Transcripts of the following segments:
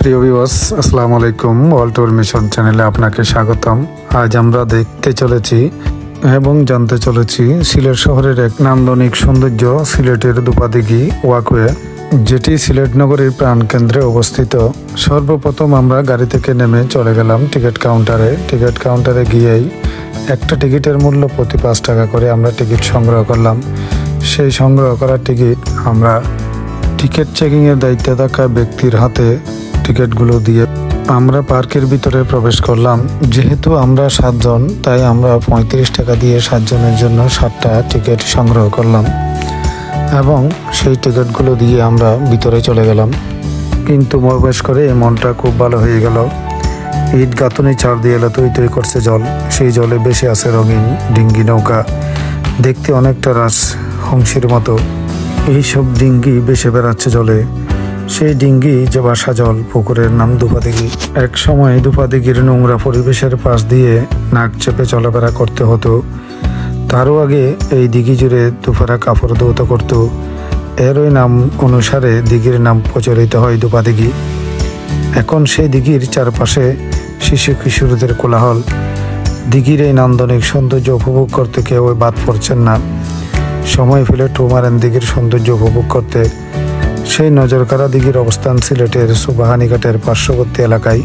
প্রিয় ভিউয়ার্স, আসসালামু আলাইকুম। ওয়ার্ল্ড ট্যুর মিশন চ্যানেলে আপনাকে স্বাগতম। আজ আমরা দেখতে চলেছি এবং জানতে চলেছি সিলেট শহরের এক নান্দনিক সৌন্দর্য সিলেটের দুপাদিঘি ওয়াকওয়ে, যেটি সিলেট নগরীর প্রাণকেন্দ্রে অবস্থিত। সর্বপ্রথম আমরা গাড়ি থেকে নেমে চলে গেলাম টিকিট কাউন্টারে গিয়েই একটা টিকিটের মূল্য প্রতি 5 টাকা করে আমরা টিকিট সংগ্রহ করলাম। সেই সংগ্রহ করা টিকিট আমরা টিকিট চেকিংয়ের দায়িত্বে থাকা ব্যক্তির হাতে টিকিটগুলো দিয়ে আমরা পার্কের ভিতরে প্রবেশ করলাম। যেহেতু আমরা 7 জন, তাই আমরা 35 টাকা দিয়ে 7 জনের জন্য 7টা টিকিট সংগ্রহ করলাম এবং সেই টিকিটগুলো দিয়ে আমরা ভিতরে চলে গেলাম। কিন্তু প্রবেশ করে মনটা খুব ভালো হয়ে গেল। ইট গাঁথনি চার দিয়ে এলো তৈ করছে জল, সেই জলে ভেসে আছে রঙিন ডিঙ্গি নৌকা, দেখতে অনেকটা রাজহংসীর মতো। এইসব ডিঙ্গি ভেসে বেড়াচ্ছে জলে। সেই ডিঙ্গি যে বাসা জল পুকুরের নাম দুপাদিঘি। এক সময় দুপাদিঘির নোংরা পরিবেশের পাশ দিয়ে নাক চেপে চলাফেরা করতে হতো। তারও আগে এই দিঘি জুড়ে দুপারা কাপড় ধৌত করত। এরই নাম অনুসারে দিঘির নাম প্রচলিত হয় দুপাদিঘি। এখন সেই দিঘির চারপাশে শিশু কিশোরদের কোলাহল। দিঘির এই নান্দনিক সৌন্দর্য উপভোগ করতে কেউ বাদ পড়ছেন না। সময় ফেলে টো মারেন দিঘির সৌন্দর্য উপভোগ করতে। সেই নজরকাড়া দিঘির অবস্থান সিলেটের সুবাহানীঘাটের পার্শ্ববর্তী এলাকায়।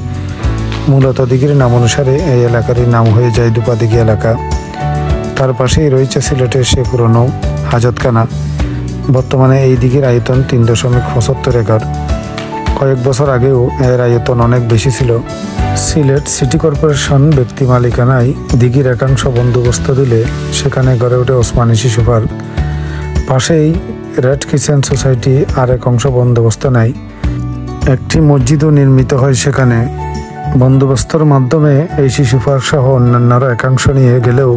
মূলত দিঘির নাম অনুসারে এই এলাকারই নাম হয়ে যায় দুপাদিঘি এলাকা। তার পাশেই রয়েছে সিলেটের সে পুরনো হাজতখানা। বর্তমানে এই দিঘির আয়তন 3.75 একর। কয়েক বছর আগেও এর আয়তন অনেক বেশি ছিল। সিলেট সিটি কর্পোরেশন ব্যক্তি মালিকানায় দিঘির একাংশ বন্দোবস্ত দিলে সেখানে গড়ে ওঠে ওসমানী শিশু পার্ক। পাশেই রেড কিচেন সোসাইটি আর এক অংশ বন্দোবস্ত নেয়। একটি মসজিদও নির্মিত হয় সেখানে। বন্দোবস্তর মাধ্যমে এই শিশু পার্ক সহ অন্যান্যরা একাংশ নিয়ে গেলেও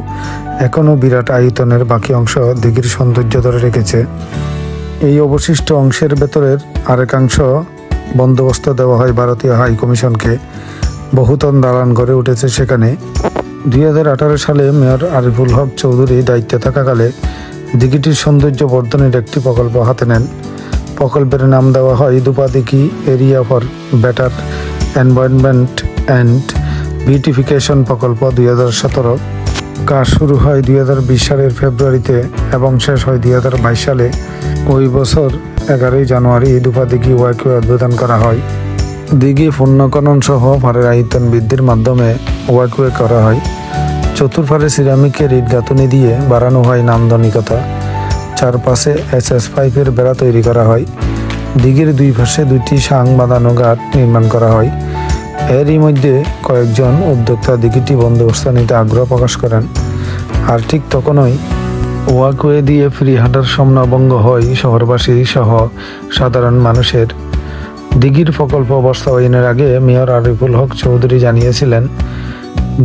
এখনও বিরাট আয়তনের বাকি অংশ দিঘির সৌন্দর্য ধরে রেখেছে। এই অবশিষ্ট অংশের ভেতরের আরেকাংশ বন্দোবস্ত দেওয়া হয় ভারতীয় হাই কমিশনকে। বহুতল দালান গড়ে উঠেছে সেখানে। 2018 সালে মেয়র আরিফুল হক চৌধুরী দায়িত্বে থাকাকালে দিঘিটির সৌন্দর্য বর্ধনের একটি প্রকল্প হাতে নেন। প্রকল্পের নাম দেওয়া হয় Dupadighi area for better environment and beautification প্রকল্প 2017। কাজ শুরু হয় 2020 সালের ফেব্রুয়ারিতে এবং শেষ হয় 2022 সালে। ওই বছর 11 জানুয়ারি দুপাদিঘি ওয়াকওয়ে উদ্বোধন করা হয়। দিঘি পুনর্খনন সহ পাড়ের আয়তন বৃদ্ধির মাধ্যমে ওয়াকওয়ে করা হয়। চতুর্পাড়ে সিরামিকের ইট গাঁথনি দিয়ে বাড়ানো হয় নান্দনিকতা। চারপাশে SS পাইপের বেড়া তৈরি করা হয়। দিঘির দুই পাশে 2টি সাং বাঁধানো ঘাট নির্মাণ করা হয়। এরই মধ্যে কয়েকজন উদ্যোক্তা দিঘিটি বন্দোবস্ত নিতে আগ্রহ প্রকাশ করেন। আর ঠিক তখনই ওয়াকওয়ে দিয়ে ফ্রি হাঁটার স্বপ্নভঙ্গ হয় শহরবাসী সহ সাধারণ মানুষের। দিঘির প্রকল্প বাস্তবায়নের আগে মেয়র আরিফুল হক চৌধুরী জানিয়েছিলেন,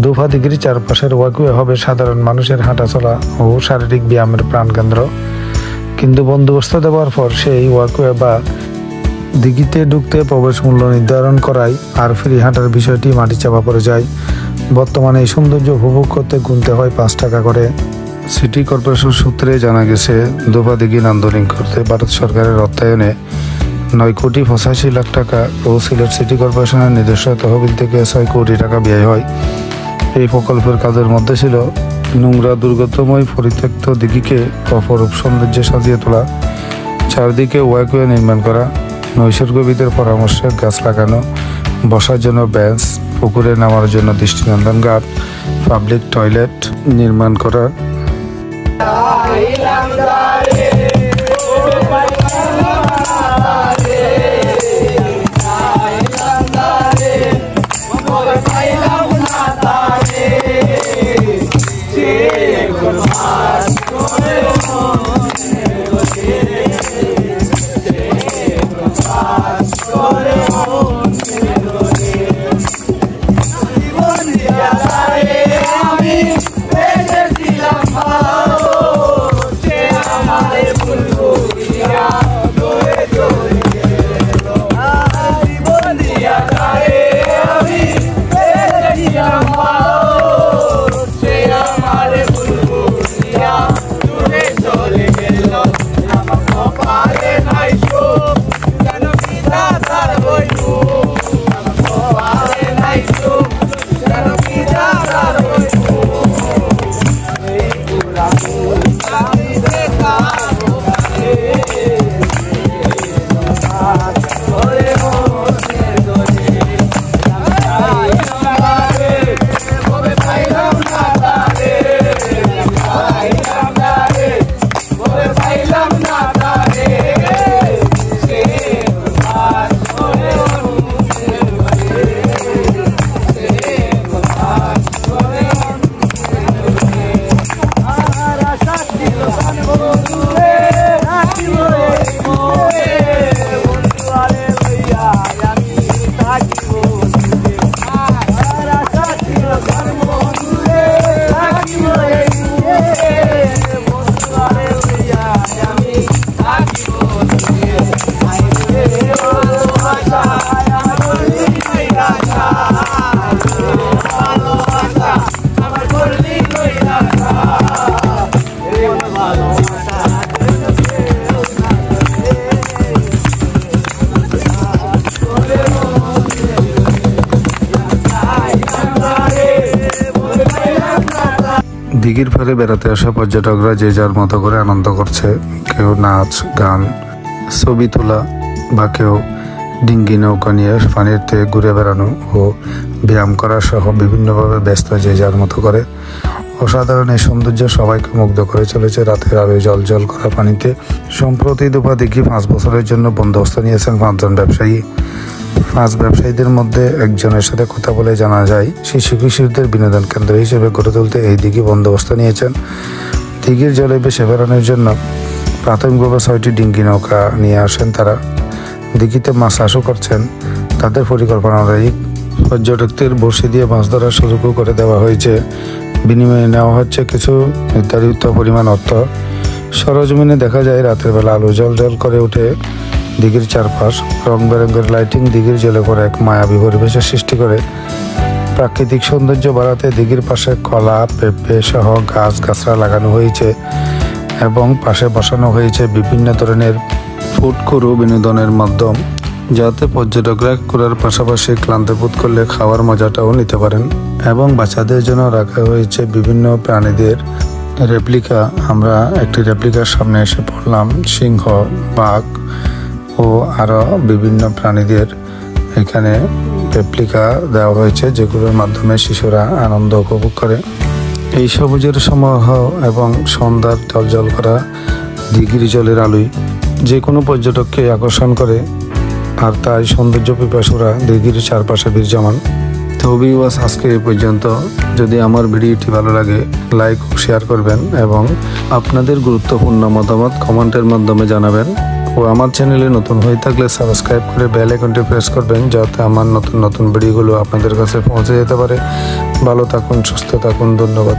দুপাদিঘির চারপাশের ওয়াকওয়ে হবে সাধারণ মানুষের হাঁটাচলা ও শারীরিক ব্যায়ামের প্রাণকেন্দ্র। কিন্তু বন্দোবস্ত দেওয়ার পর সেই ওয়াকওয়ে বা দিঘিতে ঢুকতে প্রবেশ মূল্য নির্ধারণ করায় আর ফ্রি হাঁটার বিষয়টি মাটিচাপা পড়ে যায়। বর্তমানে এই সৌন্দর্য উপভোগ করতে গুনতে হয় 5 টাকা করে। সিটি কর্পোরেশন সূত্রে জানা গেছে, দুপাদিঘি নান্দনিক করতে ভারত সরকারের অর্থায়নে 9.85 লাখ টাকা ও সিলেট সিটি কর্পোরেশনের নিজস্ব তহবিল থেকে 6 কোটি টাকা ব্যয় হয়। এই প্রকল্পের কাজের মধ্যে ছিল নোংরা দুর্গতময় পরিত্যক্ত দিঘিকে অপরূপ সৌন্দর্যে সাজিয়ে তোলা, চারদিকে ওয়াকওয়ে নির্মাণ করা, নৈসর্গবিদের পরামর্শে গাছ লাগানো, বসার জন্য বেঞ্চ, পুকুরে নামার জন্য দৃষ্টিনন্দন ঘাট, পাবলিক টয়লেট নির্মাণ করা। দিঘির পাড়ে বেড়াতে আসা পর্যটকরা যে যার মতো করে আনন্দ করছে। কেউ নাচ গান, ছবি তোলা বা কেউ ডিঙ্গি নৌকা নিয়ে পানিতে ঘুরে বেড়ানো ও ব্যায়াম করা সহ বিভিন্নভাবে ব্যস্ত যে যার মতো করে। অসাধারণ এই সৌন্দর্য সবাইকে মুগ্ধ করে চলেছে রাতের আলোয় জল করা পানিতে। সম্প্রতি দুপা দিঘি 5 বছরের জন্য বন্দোবস্ত নিয়েছেন 5 জন ব্যবসায়ী। 5 ব্যবসায়ীদের মধ্যে একজনের সাথে কথা বলে জানা যায় শিশু কিশোরদের বিনোদন কেন্দ্র হিসেবে গড়ে তুলতে এই দিঘি বন্দোবস্ত নিয়েছেন। দিঘির জলে ভেসে বেড়ানোর জন্য প্রাথমিকভাবে 6টি ডিঙ্গি নৌকা নিয়ে আসেন তারা। দিঘিতে মাছ চাষও করছেন। তাদের পরিকল্পনা অনুযায়ী পর্যটকদের বড়শি দিয়ে মাছ ধরার সুযোগও করে দেওয়া হয়েছে। বিনিময়ে নেওয়া হচ্ছে কিছু নির্ধারিত পরিমাণ অর্থ। সরজমিনে দেখা যায় রাতের বেলা আলো জল করে ওঠে দিঘির চারপাশ। রং বেরঙের লাইটিং দিঘির জলে পড়ে এক মায়াবী পরিবেশের সৃষ্টি করে। প্রাকৃতিক সৌন্দর্য বাড়াতে দিঘির পাশে কলা, পেঁপে সহ গাছগাছরা লাগানো হয়েছে এবং পাশে বসানো হয়েছে বিভিন্ন ধরনের ফুড কোর্ট বিনোদনের মাধ্যম, যাতে পর্যটকরা ঘোরার পাশাপাশি ক্লান্তি বোধ করলে খাওয়ার মজাটাও নিতে পারেন। এবং বাচ্চাদের জন্য রাখা হয়েছে বিভিন্ন প্রাণীদের রেপ্লিকা। আমরা একটি রেপ্লিকার সামনে এসে পড়লাম। সিংহ, বাঘ ও আরও বিভিন্ন প্রাণীদের এখানে রেপ্লিকা দেওয়া হয়েছে, যেগুলোর মাধ্যমে শিশুরা আনন্দ উপভোগ করে। এই সবুজের সমারোহ এবং সন্ধ্যার জল করা দিঘির জলের আলোয় যে কোনো পর্যটককে আকর্ষণ করে, আর তাই সৌন্দর্য পিপাসুরা দিঘির চারপাশে বিরাজমান। তো ভিউয়ার্স, আজকে এই পর্যন্ত। যদি আমার ভিডিওটি ভালো লাগে লাইক ও শেয়ার করবেন এবং আপনাদের গুরুত্বপূর্ণ মতামত কমেন্টের মাধ্যমে জানাবেন। ও আমার চ্যানেলে নতুন হয়ে থাকলে সাবস্ক্রাইব করে বেল আইকনটি প্রেস করবেন, যাতে আমার নতুন ভিডিওগুলো আপনাদের কাছে পৌঁছে যেতে পারে। ভালো থাকুন, সুস্থ থাকুন, ধন্যবাদ।